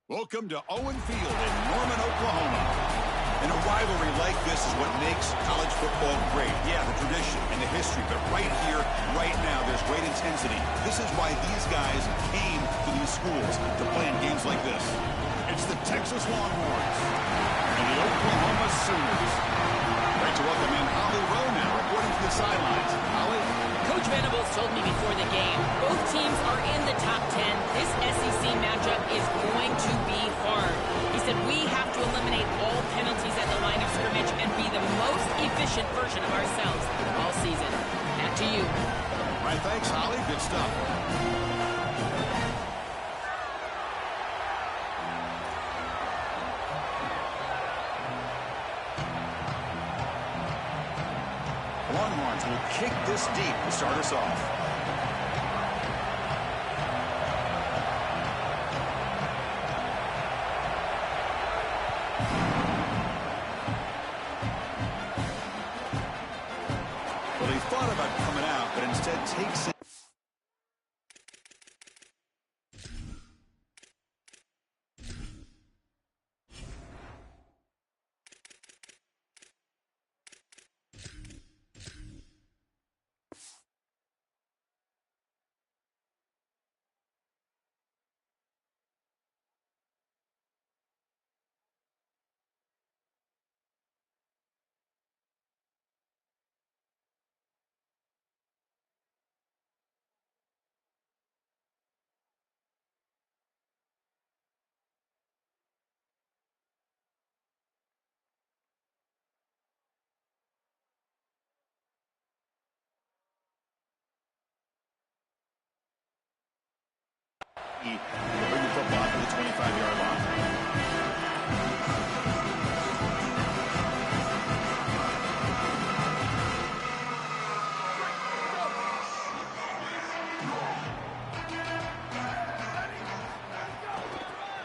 Welcome to Owen Field in Norman, Oklahoma. And a rivalry like this is what makes college football great. Yeah, the tradition and the history, but right here, right now, there's great intensity. This is why these guys came to these schools to play in games like this. It's the Texas Longhorns and the Oklahoma Sooners. Great to welcome in Holly Rowe now, reporting from the sidelines. Holly? Coach Venables told me before the game, both teams are in the top 10. This SEC matchup is going to be hard. He said we have to eliminate all penalties at the line of scrimmage and be the most efficient version of ourselves all season. Back to you. All right, thanks, Holly. Good stuff. Longhorns will kick this deep to start us off. Well, he thought about coming out, but instead takes it. He will bring the football to the 25-yard line.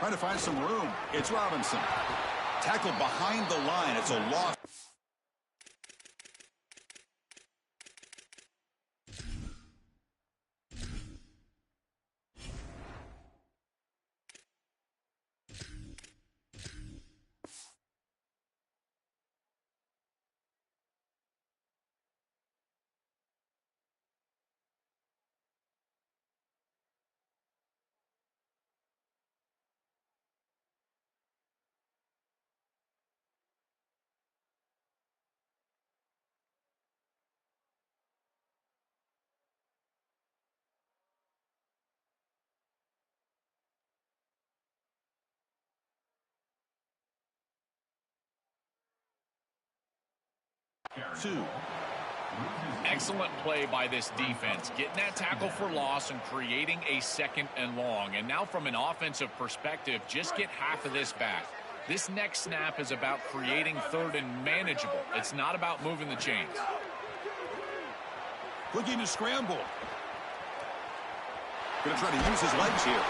Trying to find some room. It's Robinson. Tackled behind the line. It's a loss. Two. Excellent play by this defense, getting that tackle for loss and creating a 2nd and long. And now from an offensive perspective, just get half of this back. This next snap is about creating 3rd and manageable. It's not about moving the chains. Looking to scramble. Going to try to use his legs here.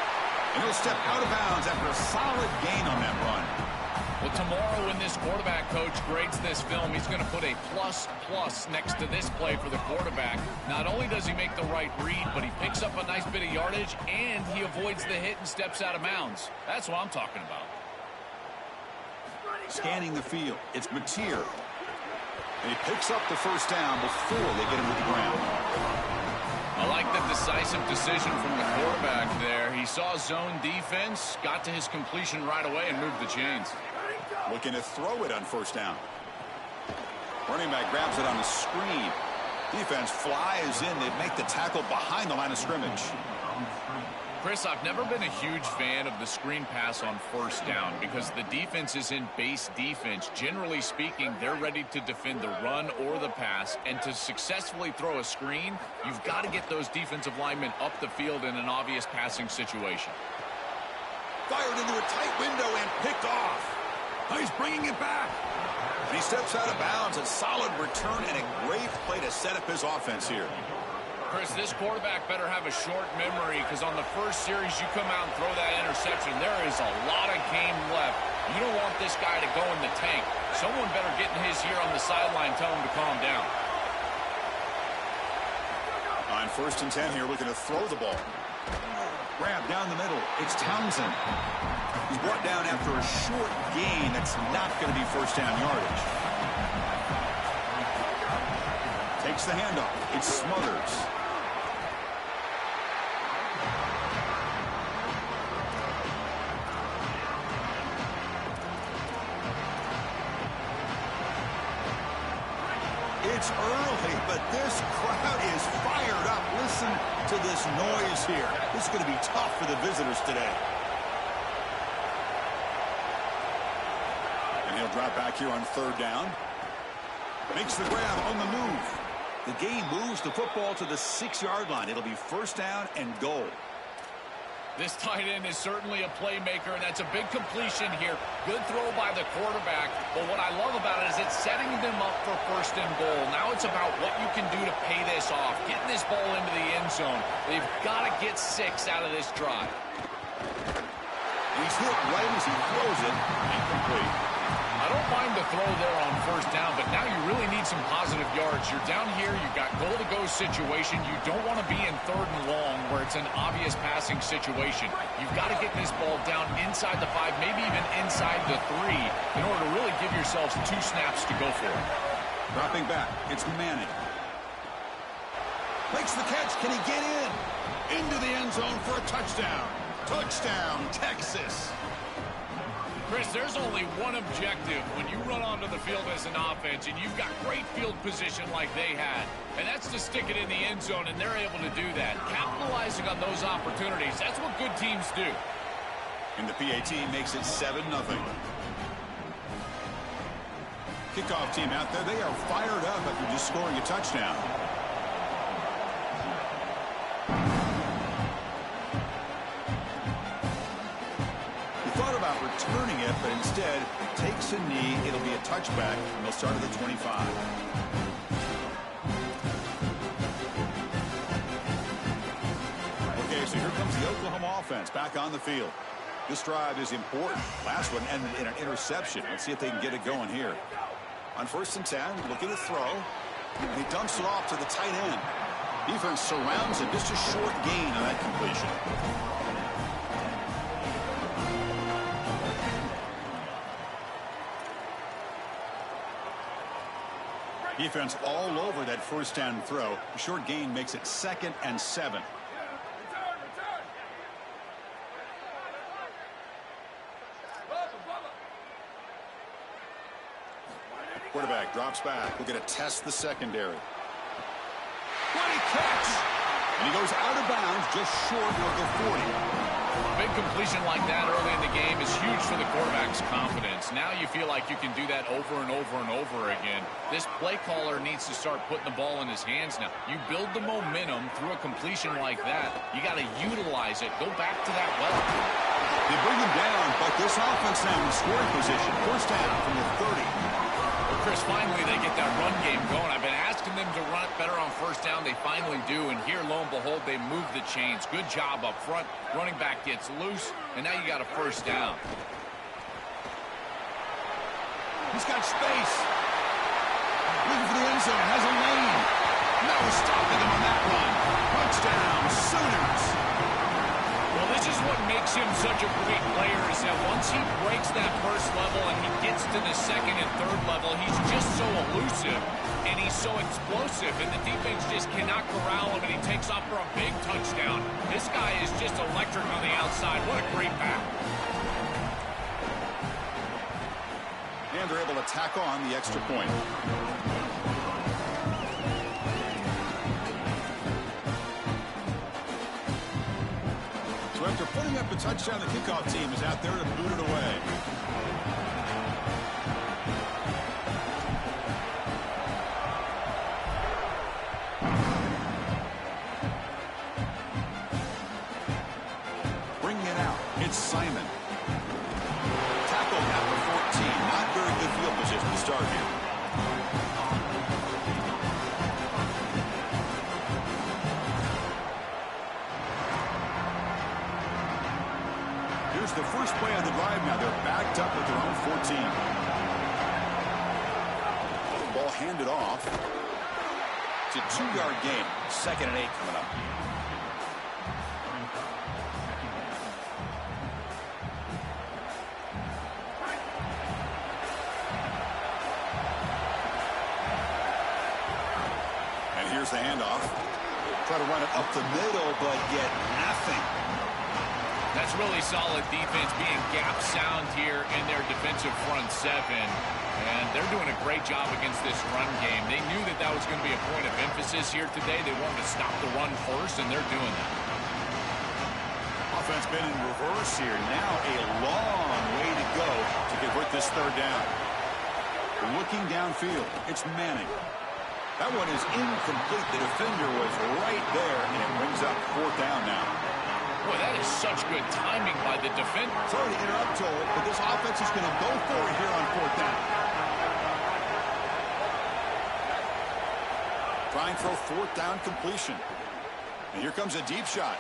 And he'll step out of bounds after a solid gain on that run. Well, tomorrow when this quarterback coach grades this film, he's going to put a plus next to this play for the quarterback. Not only does he make the right read, but he picks up a nice bit of yardage, and he avoids the hit and steps out of bounds. That's what I'm talking about. Scanning the field, it's Mateer. And he picks up the first down before they get him to the ground. I like the decisive decision from the quarterback there. He saw zone defense, got to his completion right away, and moved the chains. Looking to throw it on first down. Running back grabs it on the screen. Defense flies in. They make the tackle behind the line of scrimmage. Chris, I've never been a huge fan of the screen pass on first down because the defense is in base defense. Generally speaking, they're ready to defend the run or the pass, and to successfully throw a screen, you've got to get those defensive linemen up the field in an obvious passing situation. Fired into a tight window and picked off. Now he's bringing it back. And he steps out of bounds. A solid return and a great play to set up his offense here. Chris, this quarterback better have a short memory because on the first series you come out and throw that interception, there is a lot of game left. You don't want this guy to go in the tank. Someone better get in his ear on the sideline and tell him to calm down. On 1st and 10 here, looking to throw the ball. Grab down the middle. It's Townsend. He's brought down after a short gain. That's not going to be first down yardage. Takes the handoff. It's Smothers. It's early, but this crowd is fired up. Listen to this noise here. This is going to be tough for the visitors today. And he'll drop back here on third down. Makes the grab on the move. The game moves the football to the 6-yard line. It'll be first down and goal. This tight end is certainly a playmaker, and that's a big completion here. Good throw by the quarterback, but what I love about it is it's setting them up for first and goal. Now it's about what you can do to pay this off, getting this ball into the end zone. They've got to get 6 out of this drive. He's hit right as he throws it. Incomplete. I don't mind the throw there on first down, but now you really need some positive yards. You're down here, you've got goal-to-go situation. You don't want to be in third and long where it's an obvious passing situation. You've got to get this ball down inside the 5, maybe even inside the 3, in order to really give yourselves 2 snaps to go for it. Dropping back, it's Manning. Makes the catch, can he get in? Into the end zone for a touchdown. Touchdown, Texas. Chris, there's only one objective when you run onto the field as an offense and you've got great field position like they had, and that's to stick it in the end zone, and they're able to do that. Capitalizing on those opportunities, that's what good teams do. And the PAT makes it 7-0. Kickoff team out there, they are fired up after just scoring a touchdown. Returning it, but instead takes a knee. It'll be a touchback, and they'll start at the 25. Okay, so here comes the Oklahoma offense back on the field. This drive is important. Last one ended in an interception. Let's see if they can get it going here. On 1st and 10, looking to throw. And he dumps it off to the tight end. Defense surrounds him. Just a short gain on that completion. Defense all over that first down throw. A short gain makes it 2nd and 7. Quarterback drops back. We're going to test the secondary. What a catch! And he goes out of bounds just short of the 40. A big completion like that early in the game is huge for the quarterback's confidence. Now you feel like you can do that over and over and over again. This play caller needs to start putting the ball in his hands now. You build the momentum through a completion like that. You got to utilize it. Go back to that well. They bring him down, but this offense now in scoring position. First down from the 30. Well, Chris, finally they get that run game going. I've been asking them to run it better on first down. They finally do, and here, lo and behold, they move the chains. Good job up front. Running back gets loose, and now you got a first down. He's got space. Looking for the end zone. Has a lane. No stopping him on that run. Touchdown, Sooners. Well, this is what makes him such a great player, is that once he breaks that first level and he gets to the 2nd and 3rd level, he's just so elusive and he's so explosive, and the defense just cannot corral him, and he takes off for a big touchdown. This guy is just electric on the outside. What a great back. And they're able to tack on the extra point. So after putting up a touchdown, the kickoff team is out there to boot it away. Bringing it out, it's Simon. Tackled at the 14. Not very good field position to start here. Here's the first play of the drive now. They're backed up at their own 14. Ball handed off. It's a 2-yard gain. 2nd and 8 coming up. Here's the handoff. Try to run it up the middle, but get nothing. That's really solid defense, being gap sound here in their defensive front seven. And they're doing a great job against this run game. They knew that that was going to be a point of emphasis here today. They wanted to stop the run first, and they're doing that. Offense been in reverse here. Now a long way to go to convert this third down. Looking downfield, it's Manning. That one is incomplete. The defender was right there, and it brings up fourth down now. Boy, that is such good timing by the defender. Sorry to interrupt, Joel, but this offense is going to go for it here on fourth down. Trying for a fourth down completion. And here comes a deep shot.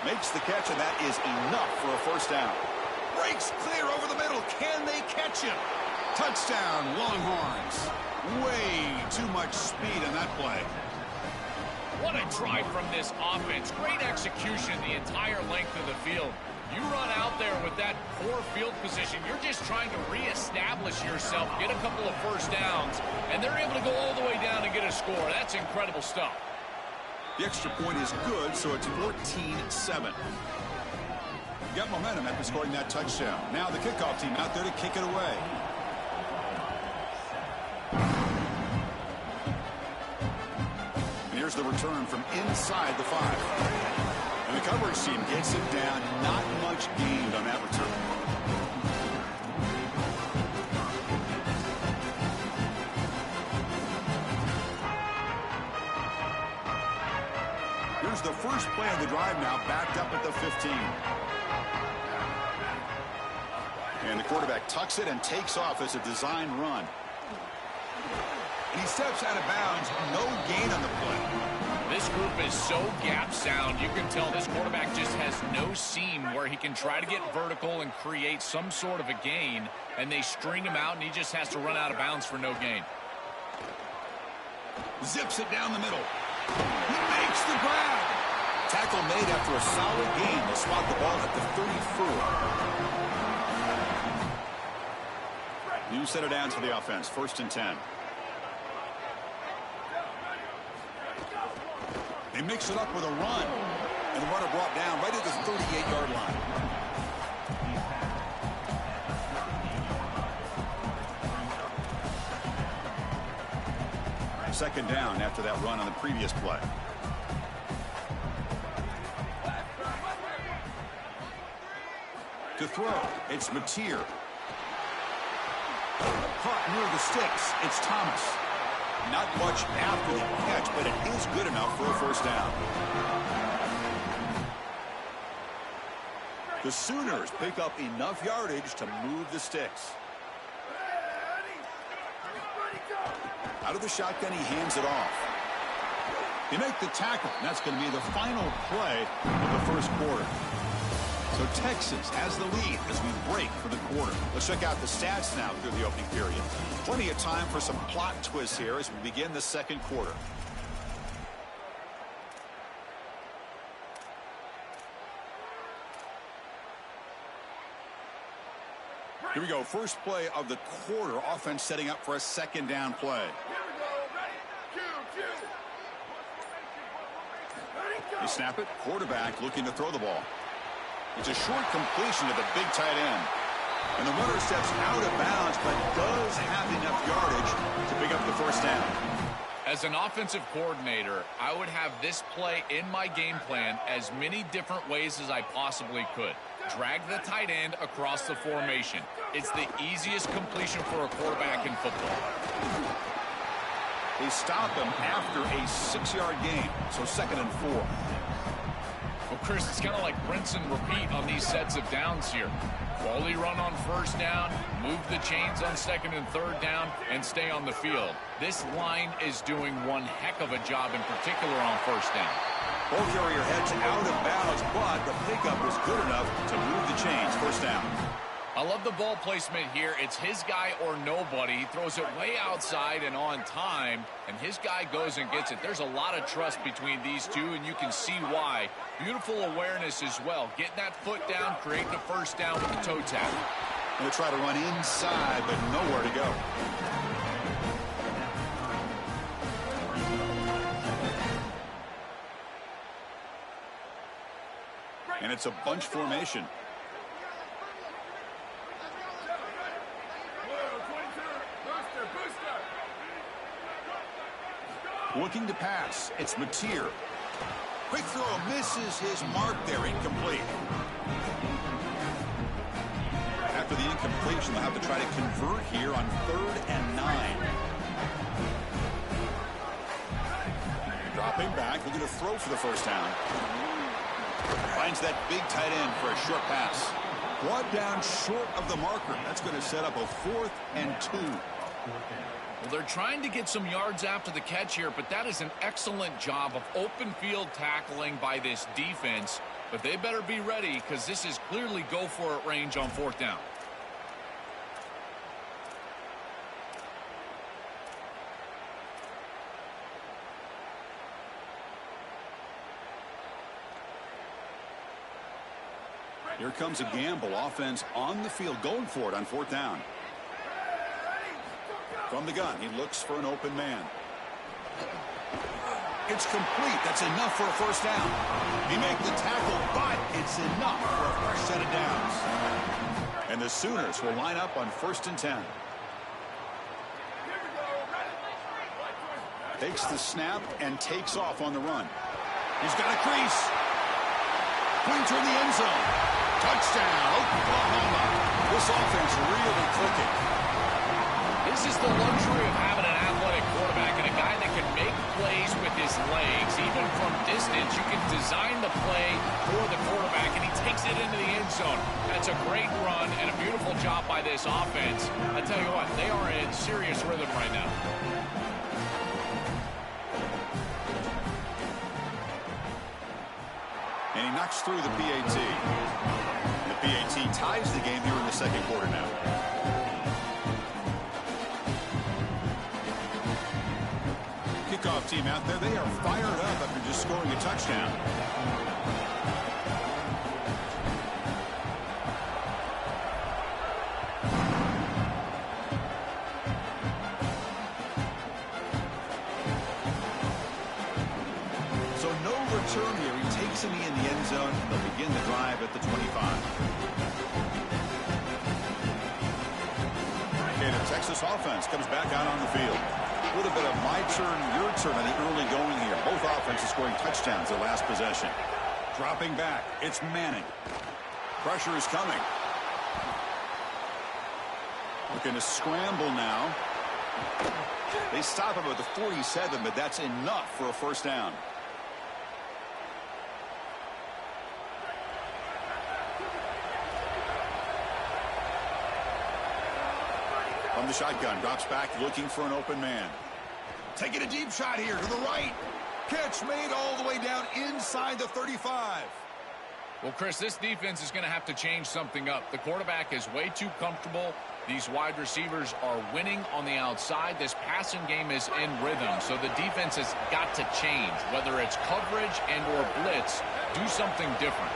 Makes the catch, and that is enough for a first down. Breaks clear over the middle. Can they catch him? Touchdown, Longhorns. Way too much speed in that play. What a drive from this offense. Great execution the entire length of the field. You run out there with that poor field position, you're just trying to reestablish yourself, get a couple of first downs, and they're able to go all the way down and get a score. That's incredible stuff. The extra point is good, so it's 14-7. Got momentum after scoring that touchdown. Now the kickoff team out there to kick it away. Here's the return from inside the 5. And the coverage team gets it down. Not much gained on that return. Here's the first play of the drive now, backed up at the 15. And the quarterback tucks it and takes off as a design run. And he steps out of bounds. No gain on the play. This group is so gap sound. You can tell this quarterback just has no seam where he can try to get vertical and create some sort of a gain. And they string him out, and he just has to run out of bounds for no gain. Zips it down the middle. He makes the grab. Tackle made after a solid gain to spot the ball at the 34. New set of downs for the offense. 1st and 10. They mix it up with a run. And the runner brought down right at the 38-yard line. Second down after that run on the previous play. To throw, it's Mateer. Caught near the sticks, it's Thomas. Not much after the catch, but it is good enough for a first down. The Sooners pick up enough yardage to move the sticks. Out of the shotgun, he hands it off. They make the tackle, and that's going to be the final play of the first quarter. So Texas has the lead as we break for the quarter. Let's check out the stats now through the opening period. Plenty of time for some plot twists here as we begin the second quarter. Here we go. First play of the quarter. Offense setting up for a second down play. They snap it. Quarterback looking to throw the ball. It's a short completion to the big tight end. And the runner steps out of bounds, but does have enough yardage to pick up the first down. As an offensive coordinator, I would have this play in my game plan as many different ways as I possibly could. Drag the tight end across the formation. It's the easiest completion for a quarterback in football. They stop him after a 6-yard gain, so 2nd and 4. Well, Chris, it's kind of like rinse and repeat on these sets of downs here. Quality run on first down, move the chains on 2nd and 3rd down, and stay on the field. This line is doing one heck of a job, in particular on first down. Ball carrier heads out of bounds, but the pickup was good enough to move the chains. First down. I love the ball placement here. It's his guy or nobody. He throws it way outside and on time, and his guy goes and gets it. There's a lot of trust between these two, and you can see why. Beautiful awareness as well. Getting that foot down, creating a first down with the toe tap. Going to try to run inside, but nowhere to go. And it's a bunch formation. Looking to pass. It's Mateer. Quick throw misses his mark there. Incomplete. After the incompletion, they'll have to try to convert here on 3rd and 9. Dropping back, looking to throw for the first down. Finds that big tight end for a short pass. Brought down short of the marker. That's going to set up a 4th and 2. Well, they're trying to get some yards after the catch here, but that is an excellent job of open field tackling by this defense. But they better be ready because this is clearly go-for-it range on 4th down. Here comes a gamble. Offense on the field, going for it on 4th down. From the gun, he looks for an open man. It's complete. That's enough for a first down. He makes the tackle, but it's enough for a fresh set of downs. And the Sooners will line up on 1st and 10. Takes the snap and takes off on the run. He's got a crease. Pointer in the end zone. Touchdown, Oklahoma. This offense really clicking. This is the luxury of having an athletic quarterback and a guy that can make plays with his legs. Even from distance, you can design the play for the quarterback, and he takes it into the end zone. That's a great run and a beautiful job by this offense. I tell you what, they are in serious rhythm right now. And he knocks through the PAT. The PAT ties the game here in the 2nd quarter now. Kickoff team out there, they are fired up after just scoring a touchdown. So no return here. He takes it in the end zone. They'll begin the drive at the 25. And the Texas offense comes back out on the field. A little bit of my turn, your turn in the early going here. Both offenses scoring touchdowns their last possession. Dropping back, it's Manning. Pressure is coming. Looking to scramble now. They stop him at the 47, but that's enough for a first down. From the shotgun, drops back, looking for an open man. Taking a deep shot here to the right. Catch made all the way down inside the 35. Well, Chris, this defense is going to have to change something up. The quarterback is way too comfortable. These wide receivers are winning on the outside. This passing game is in rhythm, so the defense has got to change. Whether it's coverage and or blitz, do something different.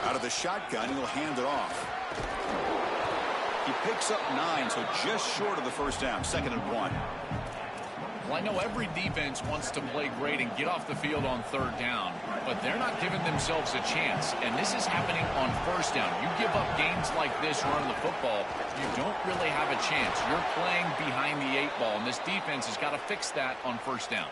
Out of the shotgun, he'll hand it off. He picks up 9, so just short of the first down, 2nd and 1. Well, I know every defense wants to play great and get off the field on 3rd down, but they're not giving themselves a chance, and this is happening on 1st down. You give up games like this running the football, you don't really have a chance. You're playing behind the 8 ball, and this defense has got to fix that on 1st down.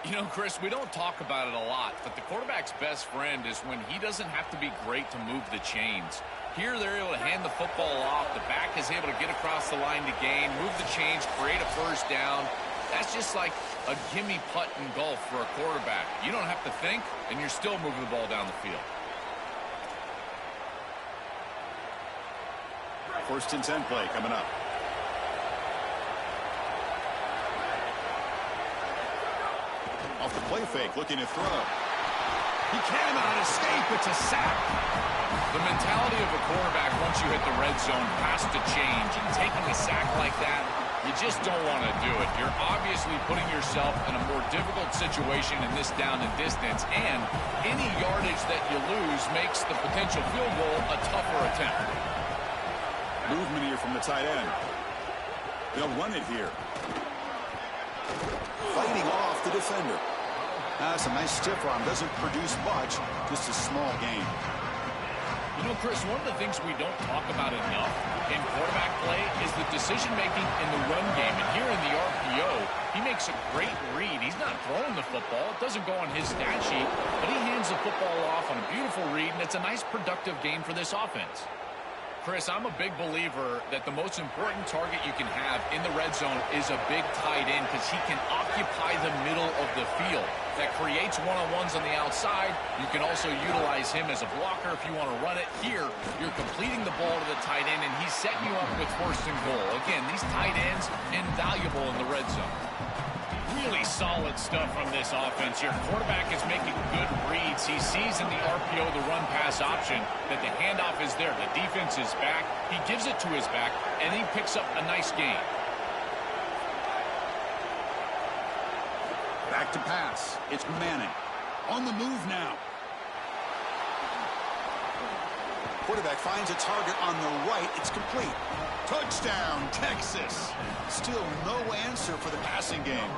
You know, Chris, we don't talk about it a lot, but the quarterback's best friend is when he doesn't have to be great to move the chains. Here, they're able to hand the football off. The back is able to get across the line to gain, move the chains, create a first down. That's just like a gimme putt in golf for a quarterback. You don't have to think, and you're still moving the ball down the field. 1st and 10 play coming up. Off the play fake, looking to throw. He cannot escape. It's a sack. The mentality of a quarterback once you hit the red zone has to change. And taking a sack like that, you just don't want to do it. You're obviously putting yourself in a more difficult situation in this down and distance. And any yardage that you lose makes the potential field goal a tougher attempt. Movement here from the tight end. They'll run it here. Fighting off the defender. That's a nice stiff arm. Doesn't produce much, just a small gain. You know, Chris, one of the things we don't talk about enough in quarterback play is the decision-making in the run game. And here in the RPO, he makes a great read. He's not throwing the football. It doesn't go on his stat sheet, but he hands the football off on a beautiful read, and it's a nice, productive game for this offense. Chris, I'm a big believer that the most important target you can have in the red zone is a big tight end because he can occupy the middle of the field. That creates one-on-ones on the outside. You can also utilize him as a blocker if you want to run it. Here, you're completing the ball to the tight end, and he's setting you up with first and goal. Again, these tight ends, invaluable in the red zone. Really solid stuff from this offense. Your quarterback is making good reads. He sees in the RPO the run-pass option that the handoff is there. The defense is back. He gives it to his back, and he picks up a nice gain. Back to pass. It's Manning. On the move now. Quarterback finds a target on the right. It's complete. Touchdown, Texas. Still no answer for the passing game.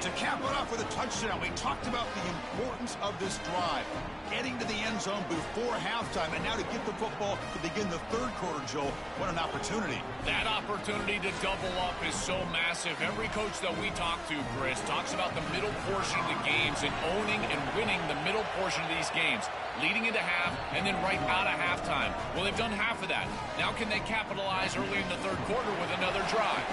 To cap it off with a touchdown, we talked about the importance of this drive. Getting to the end zone before halftime, and now to get the football to begin the third quarter, Joel. What an opportunity. That opportunity to double up is so massive. Every coach that we talk to, Chris, talks about the middle portion of the games and owning and winning the middle portion of these games, leading into half and then right out of halftime. Well, they've done half of that. Now can they capitalize early in the third quarter with another drive?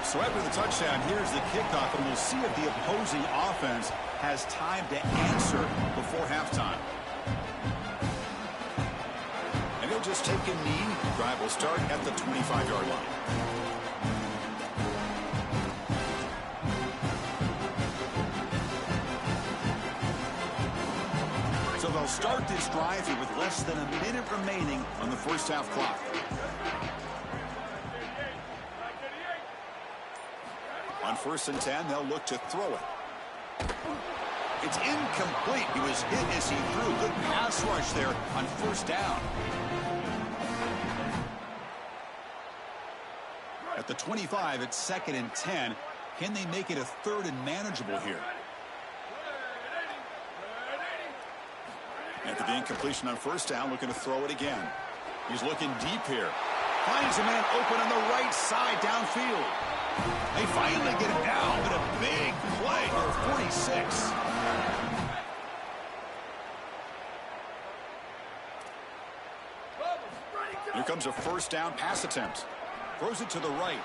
So after the touchdown, here's the kickoff, and we'll see if the opposing offense has time to answer before halftime. And he'll just take a knee. Drive will start at the 25-yard line. So they'll start this drive here with less than a minute remaining on the first half clock. On 1st and 10, they'll look to throw it. It's incomplete. He was hit as he threw. Good pass rush there on 1st down. At the 25, it's 2nd and 10. Can they make it a 3rd and manageable here? After the incompletion on 1st down, looking to throw it again. He's looking deep here. Finds a man open on the right side downfield. They finally get it down, but a big play for 46. Here comes a 1st down pass attempt. Throws it to the right.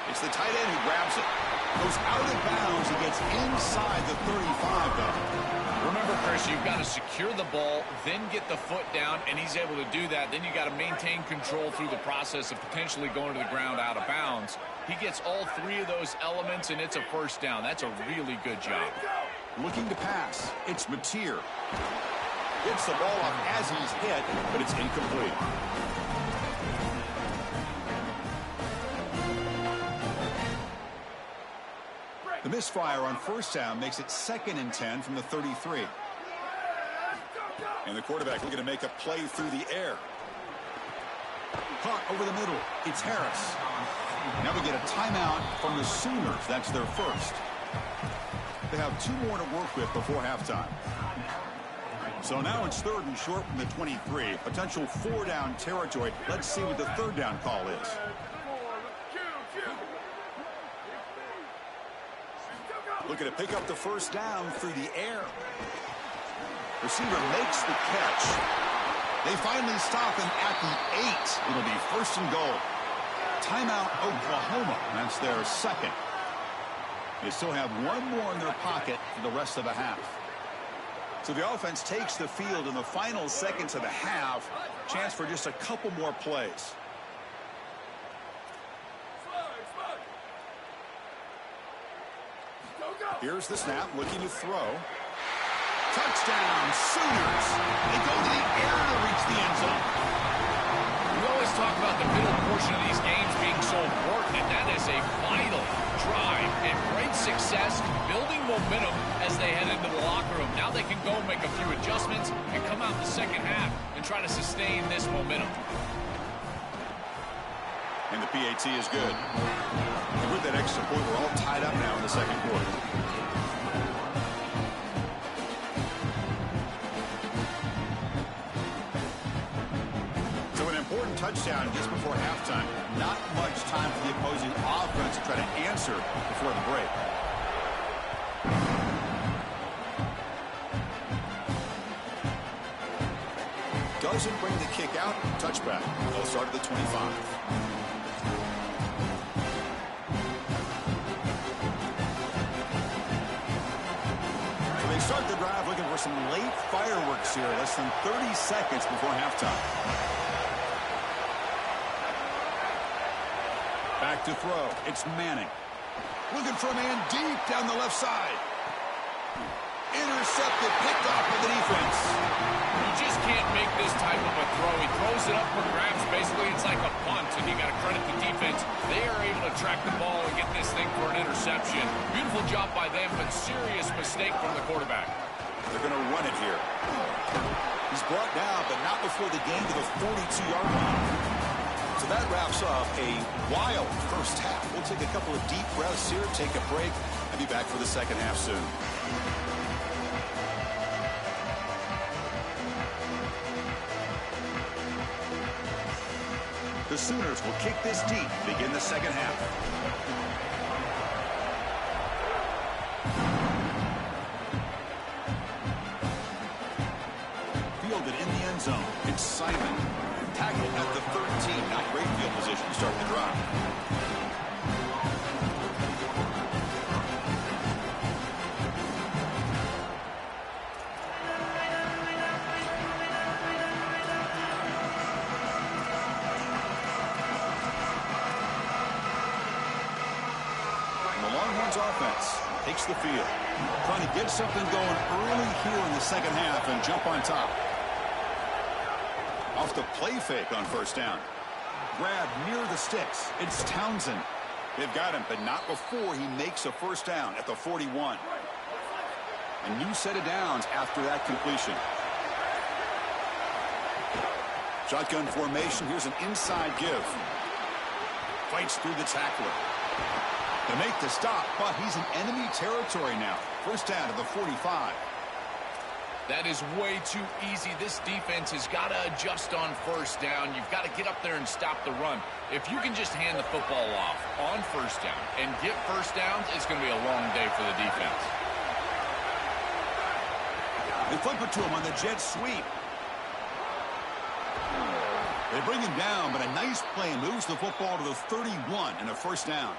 It's the tight end who grabs it. Goes out of bounds. He gets inside the 35, though. Remember, Chris, you've got to secure the ball, then get the foot down, and he's able to do that. Then you got to maintain control through the process of potentially going to the ground out of bounds. He gets all 3 of those elements, and it's a 1st down. That's a really good job. Looking to pass. It's Mateer. Gets the ball off as he's hit, but it's incomplete. The misfire on 1st down makes it 2nd and 10 from the 33. And the quarterback looking to make a play through the air. Caught over the middle. It's Harris. Now we get a timeout from the Sooners. That's their first. They have 2 more to work with before halftime. So now it's 3rd and short from the 23. Potential 4-down territory. Let's see what the 3rd down call is. Looking to pick up the 1st down through the air. Receiver makes the catch. They finally stop him at the 8. It'll be 1st and goal. Timeout, Oklahoma. That's their 2nd. They still have 1 more in their pocket for the rest of the half. So the offense takes the field in the final seconds of the half. Chance for just a couple more plays. Here's the snap, looking to throw. Touchdown, Sooners. They go to the air to reach the end zone. We always talk about the middle portion of these games being so important, and that is a vital drive and great success, building momentum as they head into the locker room. Now they can go make a few adjustments and come out in the second half and try to sustain this momentum. And the PAT is good. And with that extra point, we're all tied up now in the second quarter. touchdown just before halftime. Not much time for the opposing offense to try to answer before the break. Doesn't bring the kick out. Touchback. They'll start at the 25. They start the drive looking for some late fireworks here. Less than 30 seconds before halftime. Back to throw. It's Manning. Looking for a man deep down the left side. Intercepted, picked off by the defense. You just can't make this type of a throw. He throws it up for grabs. Basically, it's like a punt, and you got to credit the defense. They are able to track the ball and get this thing for an interception. Beautiful job by them, but serious mistake from the quarterback. They're going to run it here. He's brought down, but not before the gain to the 42-yard line. So that wraps up a wild first half. We'll take a couple of deep breaths here, take a break, and be back for the second half soon. The Sooners will kick this deep, begin the second half. Fielded in the end zone. It's Simon. Tackled at the 13. Not great field position to start the drive. Offense takes the field, trying to get something going early here in the second half and jump on top. Off the play fake on first down. Grab near the sticks. It's Townsend. They've got him, but not before he makes a first down at the 41. A new set of downs after that completion. Shotgun formation. Here's an inside give. Fights through the tackler. To make the stop, but he's in enemy territory now. First down to the 45. That is way too easy. This defense has got to adjust on first down. You've got to get up there and stop the run. If you can just hand the football off on first down and get first downs, it's going to be a long day for the defense. They flip it to him on the jet sweep. They bring him down, but a nice play moves the football to the 31 and a first down.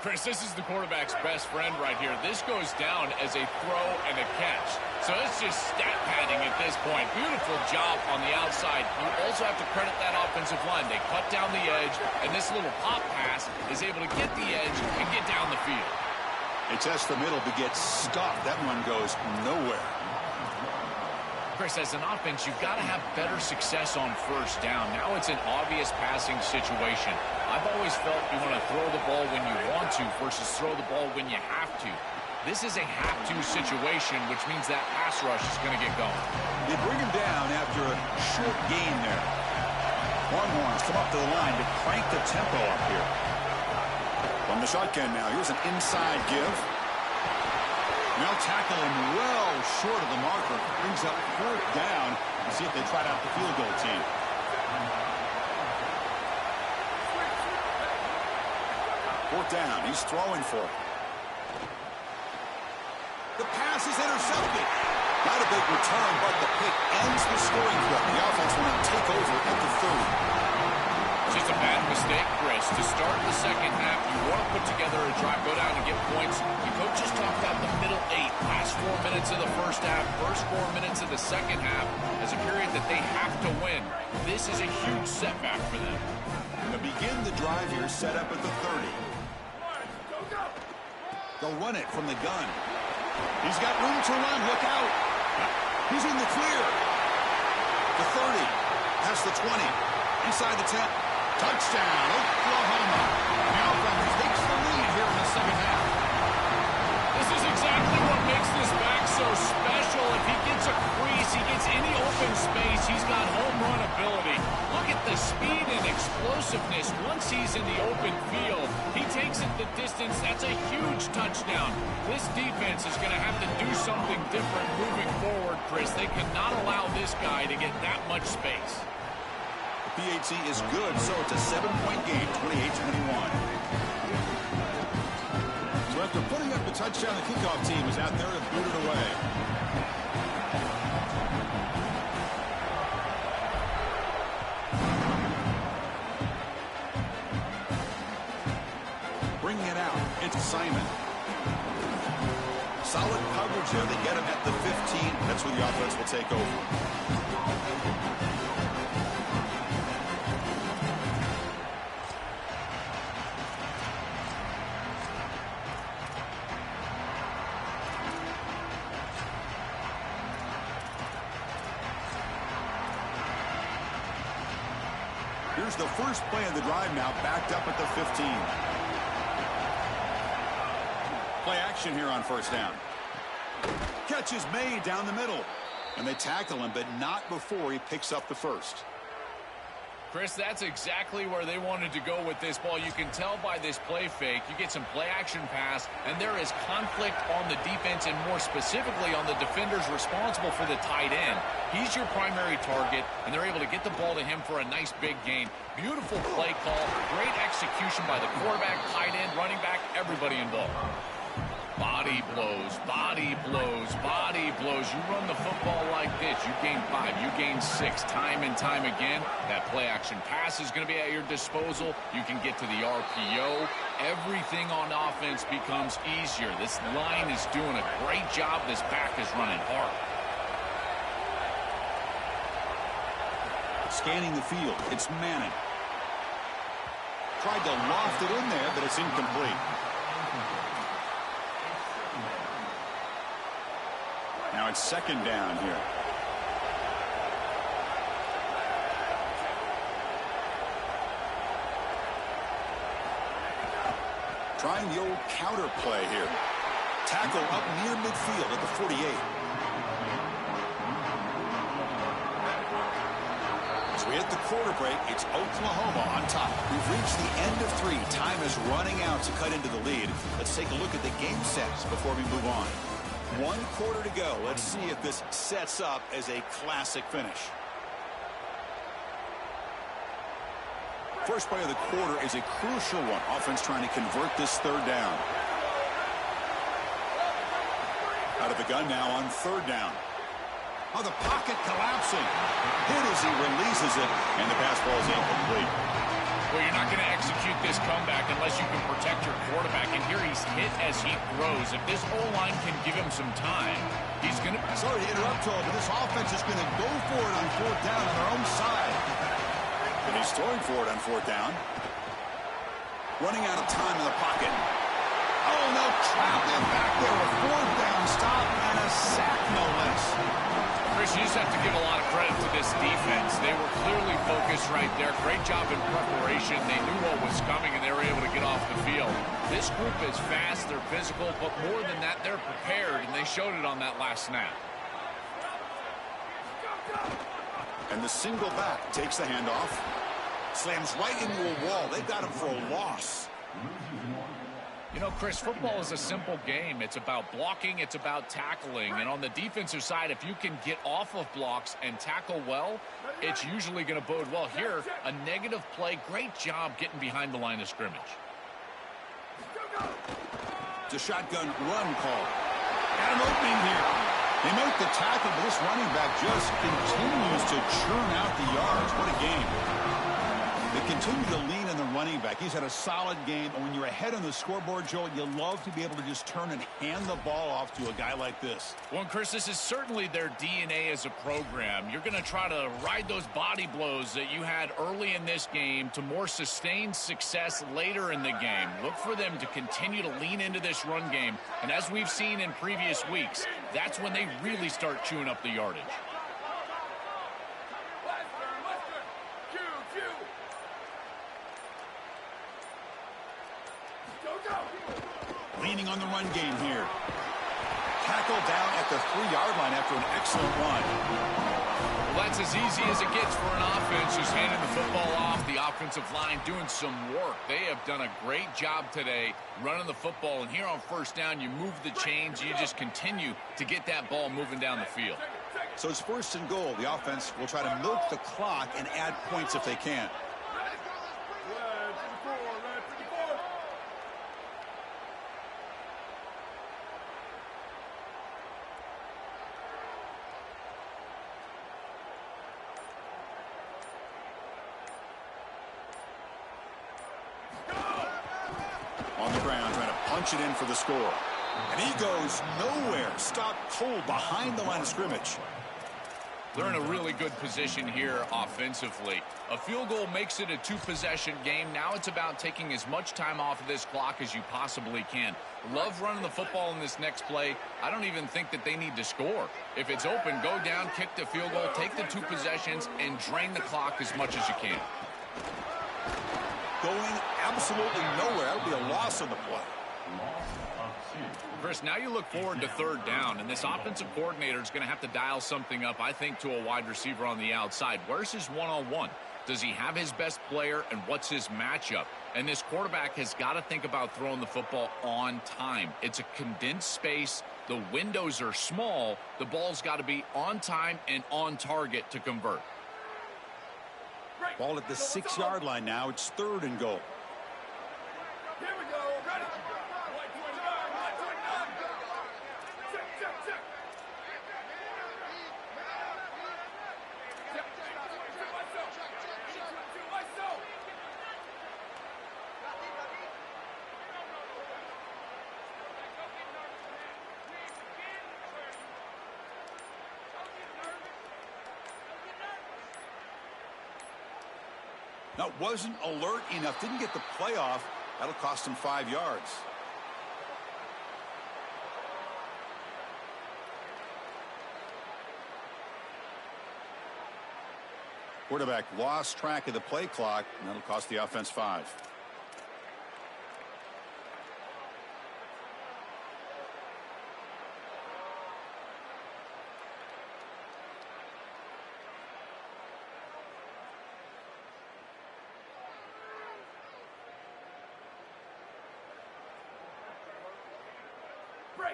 Chris, this is the quarterback's best friend right here. This goes down as a throw and a catch. So it's just stat padding at this point. Beautiful job on the outside. You also have to credit that offensive line. They cut down the edge, and this little pop pass is able to get the edge and get down the field. They test the middle, but gets stopped. That one goes nowhere. Chris, as an offense, you've got to have better success on first down. Now it's an obvious passing situation. I've always felt you want to throw the ball when you want to versus throw the ball when you have to. This is a have-to situation, which means that pass rush is going to get going. They bring him down after a short gain there. Longhorns come up to the line to crank the tempo up here. From the shotgun now, here's an inside give. Now tackle him well short of the marker. Brings up fourth down. We'll see if they try out the field goal team. Fourth down. He's throwing for it. The pass is intercepted. Not a big return, but the pick ends the scoring drive. The offense will now take over at the 30. Just a bad mistake, Chris. To start the second half, you want to put together a drive, go down and get points. The coach just talked about the middle 8, last 4 minutes of the first half, first 4 minutes of the second half as a period that they have to win. This is a huge setback for them. To begin the drive here, set up at the 30. They'll run it from the gun. He's got room to run. Look out. He's in the clear. The 30. Past the 20. Inside the 10. Touchdown, Oklahoma. The offense takes the lead here in the second half. This is exactly what makes this back so special. If he gets a crease, he gets any open space, he's got home run ability. Look at the speed and explosiveness once he's in the open field. He takes it the distance. That's a huge touchdown. This defense is going to have to do something different moving forward, Chris. They cannot allow this guy to get that much space. PAT is good, so it's a 7-point game, 28-21. So after putting up the touchdown, the kickoff team is out there to boot it away. Bringing it out, it's Simon. Solid coverage there. They get him at the 15. That's where the offense will take over. Here's the first play of the drive now, backed up at the 15. Play action here on first down. Catch is made down the middle. And they tackle him, but not before he picks up the first. Chris, that's exactly where they wanted to go with this ball. You can tell by this play fake. You get some play action pass, and there is conflict on the defense and more specifically on the defenders responsible for the tight end. He's your primary target, and they're able to get the ball to him for a nice big gain. Beautiful play call, great execution by the quarterback, tight end, running back, everybody involved. Body blows, body blows, body blows. You run the football like this, you gain 5, you gain 6, time and time again. That play action pass is going to be at your disposal. You can get to the RPO. Everything on offense becomes easier. This line is doing a great job. This back is running hard. Scanning the field, it's Manning. Tried to loft it in there, but it's incomplete. Now it's second down here. Trying the old counter play here. Tackle up near midfield at the 48. As we hit the quarter break, it's Oklahoma on top. We've reached the end of 3. Time is running out to cut into the lead. Let's take a look at the game sets before we move on. 1 quarter to go. Let's see if this sets up as a classic finish. First play of the quarter is a crucial one. Offense trying to convert this third down. Out of the gun now on third down. Oh, the pocket collapsing. Hit as he releases it, and the pass ball is incomplete. Well, you're not going to execute this comeback unless you can protect your quarterback. And here he's hit as he throws. If this O-line can give him some time, he's going to... Sorry to interrupt, Joel, but this offense is going to go for it on fourth down on their own side. And he's throwing for it on fourth down. Running out of time in the pocket. Oh, no, trapped him back there. A fourth down stop and a sack, no less. Chris, you just have to give a lot of credit to this defense. They were clearly focused right there. Great job in preparation. They knew what was coming, and they were able to get off the field. This group is fast, they're physical, but more than that, they're prepared, and they showed it on that last snap. And the single back takes the handoff. Slams right into a wall. They've got him for a loss. You know, Chris, football is a simple game. It's about blocking, it's about tackling. And on the defensive side, if you can get off of blocks and tackle well, it's usually going to bode well. Here, a negative play. Great job getting behind the line of scrimmage. It's a shotgun run call. Got an opening here. They make the tackle, but this running back just continues to churn out the yards. What a game. They continue to lean on the running back. He's had a solid game. And when you're ahead on the scoreboard, Joel, you love to be able to just turn and hand the ball off to a guy like this. Well, and Chris, this is certainly their DNA as a program. You're going to try to ride those body blows that you had early in this game to more sustained success later in the game. Look for them to continue to lean into this run game. And as we've seen in previous weeks, that's when they really start chewing up the yardage. Leaning on the run game here. Tackled down at the 3-yard line after an excellent run. Well, that's as easy as it gets for an offense, just handing the football off. The offensive line doing some work. They have done a great job today running the football. And here on first down, you move the chains. You just continue to get that ball moving down the field. So it's first and goal. The offense will try to milk the clock and add points if they can. On the ground, trying to punch it in for the score. And he goes nowhere. Stopped cold behind the line of scrimmage. They're in a really good position here offensively. A field goal makes it a two-possession game. Now it's about taking as much time off of this clock as you possibly can. Love running the football in this next play. I don't even think that they need to score. If it's open, go down, kick the field goal, take the two possessions, and drain the clock as much as you can. Going absolutely nowhere. That would be a loss on the play. Chris, now you look forward to third down, and this offensive coordinator is going to have to dial something up, I think, to a wide receiver on the outside. Where's his one-on-one? Does he have his best player, and what's his matchup? And this quarterback has got to think about throwing the football on time. It's a condensed space. The windows are small. The ball's got to be on time and on target to convert. Ball at the 6-yard line now. It's third and goal. Here we go. Ready. Now, wasn't alert enough. Didn't get the play off. That'll cost him 5 yards. Quarterback lost track of the play clock, and that'll cost the offense 5.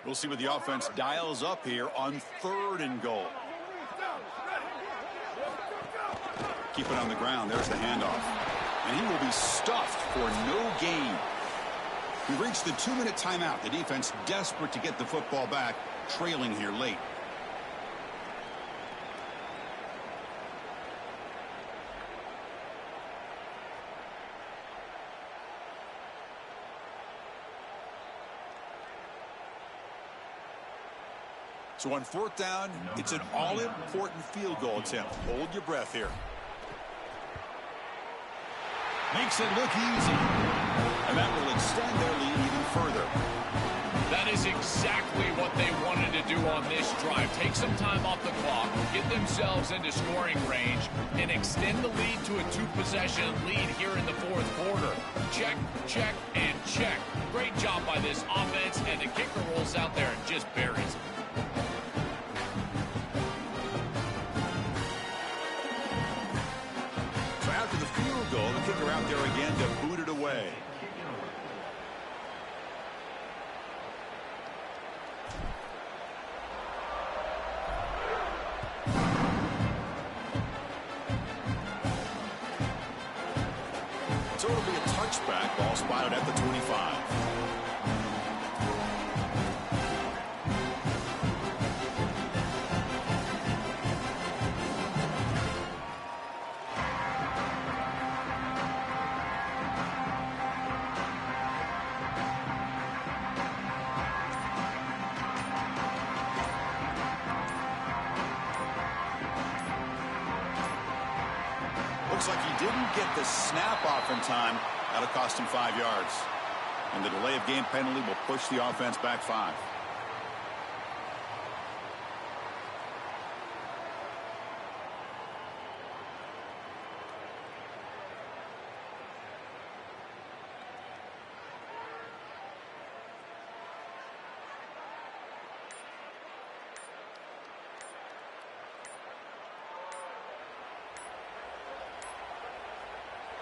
We'll see what the offense dials up here on third and goal. Keep it on the ground. There's the handoff. And he will be stuffed for no gain. We've reached the 2-minute timeout. The defense desperate to get the football back, trailing here late. So on fourth down, it's an all-important field goal attempt. Hold your breath here. Makes it look easy. And that will extend their lead even further. That is exactly what they wanted to do on this drive. Take some time off the clock, get themselves into scoring range, and extend the lead to a two-possession lead here in the fourth quarter. Check, check, and check. Great job by this offense, and the kicker rolls out there and just buries it. Goal. The kicker out there again to boot it away. So it'll be a touchback. Ball spotted at the 25. Looks like he didn't get the snap off in time. That'll cost him 5 yards. And the delay of game penalty will push the offense back 5.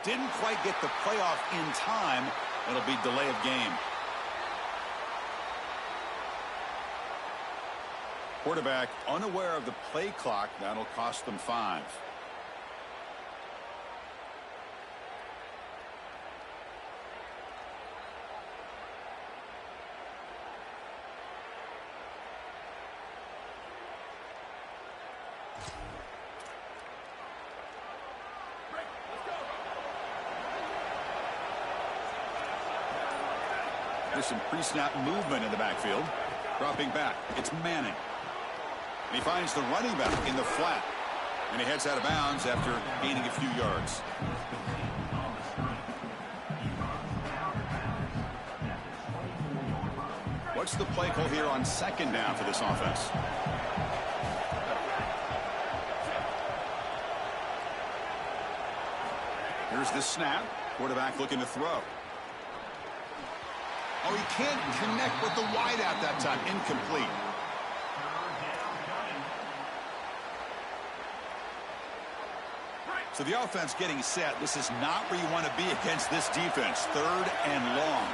Didn't quite get the playoff in time. It'll be delay of game. Quarterback unaware of the play clock. That'll cost them 5. There's some pre-snap movement in the backfield. Dropping back, it's Manning. And he finds the running back in the flat. And he heads out of bounds after gaining a few yards. What's the play call here on 2nd down for this offense? Here's the snap. Quarterback looking to throw. Oh, he can't connect with the wideout that time. Incomplete. So the offense getting set. This is not where you want to be against this defense. 3rd and long.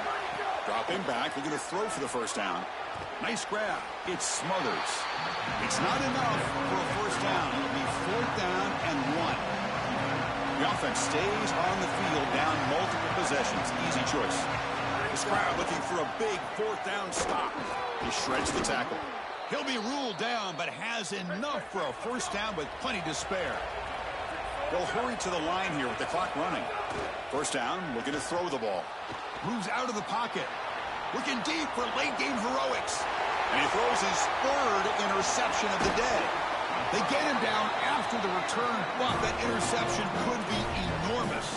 Dropping back. Looking to throw for the first down. Nice grab. It smothers. It's not enough for a first down. It'll be 4th down and 1. The offense stays on the field down multiple possessions. Easy choice. This crowd looking for a big 4th down stop. He shreds the tackle. He'll be ruled down, but has enough for a first down with plenty to spare. They'll hurry to the line here with the clock running. First down, looking to throw the ball. Moves out of the pocket. Looking deep for late game heroics. And he throws his 3rd interception of the day. They get him down after the return, but that interception could be enormous.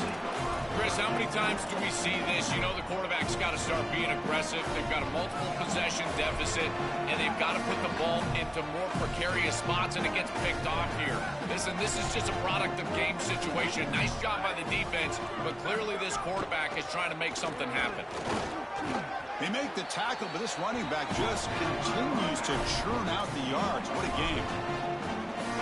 Chris, how many times do we see this? You know the quarterback's got to start being aggressive. They've got a multiple possession deficit, and they've got to put the ball into more precarious spots, and it gets picked off here. Listen, this is just a product of game situation. Nice job by the defense, but clearly this quarterback is trying to make something happen. They make the tackle, but this running back just continues to churn out the yards. What a game.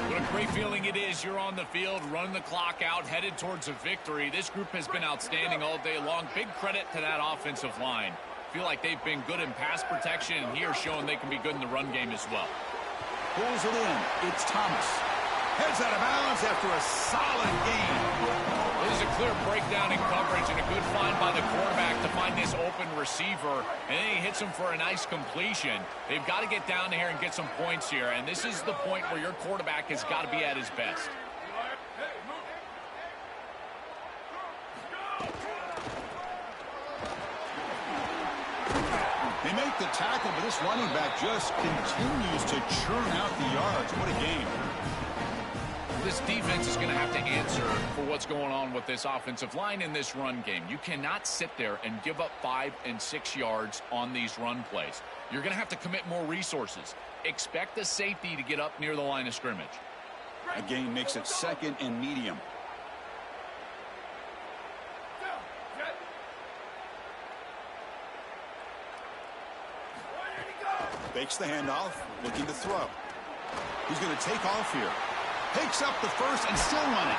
What a great feeling it is. You're on the field, running the clock out, headed towards a victory. This group has been outstanding all day long. Big credit to that offensive line. Feel like they've been good in pass protection, and here showing they can be good in the run game as well. Pulls it in. It's Thomas. Heads out of bounds after a solid game. This is a clear breakdown in coverage and a good find by the quarterback to find this open receiver. And then he hits him for a nice completion. They've got to get down here and get some points here. And this is the point where your quarterback has got to be at his best. They make the tackle, but this running back just continues to churn out the yards. What a game. This defense is going to have to answer for what's going on with this offensive line in this run game. You cannot sit there and give up 5 and 6 yards on these run plays. You're going to have to commit more resources. Expect the safety to get up near the line of scrimmage. A gain makes it 2nd and medium. Fakes the handoff, looking to throw. He's going to take off here. Takes up the first and still running.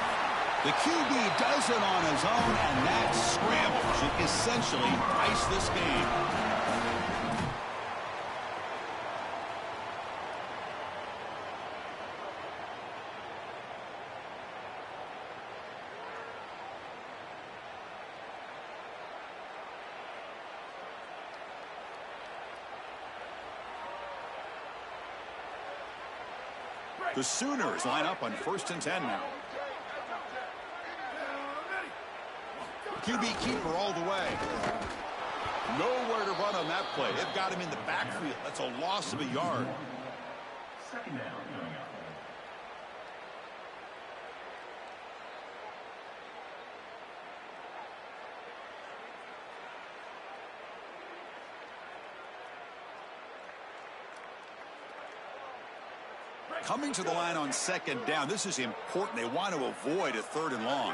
The QB does it on his own, and that scramble should essentially ice this game. The Sooners line up on 1st and 10 now. QB keeper all the way. Nowhere to run on that play. They've got him in the backfield. That's a loss of a yard. 2nd down. Coming to the line on 2nd down. This is important. They want to avoid a 3rd and long.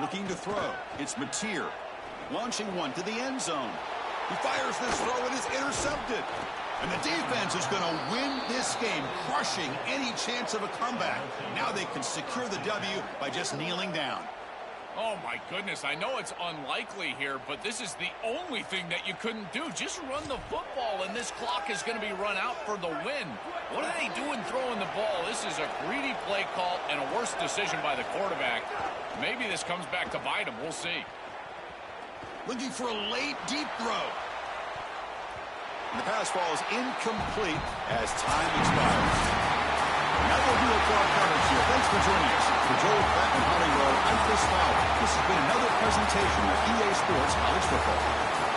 Looking to throw. It's Mateer. Launching one to the end zone. He fires this throw and is intercepted. And the defense is going to win this game, crushing any chance of a comeback. Now they can secure the W by just kneeling down. Oh, my goodness. I know it's unlikely here, but this is the only thing that you couldn't do. Just run the football, and this clock is going to be run out for the win. What are they doing throwing the ball? This is a greedy play call and a worse decision by the quarterback. Maybe this comes back to bite him. We'll see. Looking for a late, deep throw. And the pass falls incomplete as time expires. That will do it for our coverage here. Thanks for joining us. For Joel Pratt and Holly Rowe, I'm Chris Fowler. This has been another presentation of EA Sports College Football.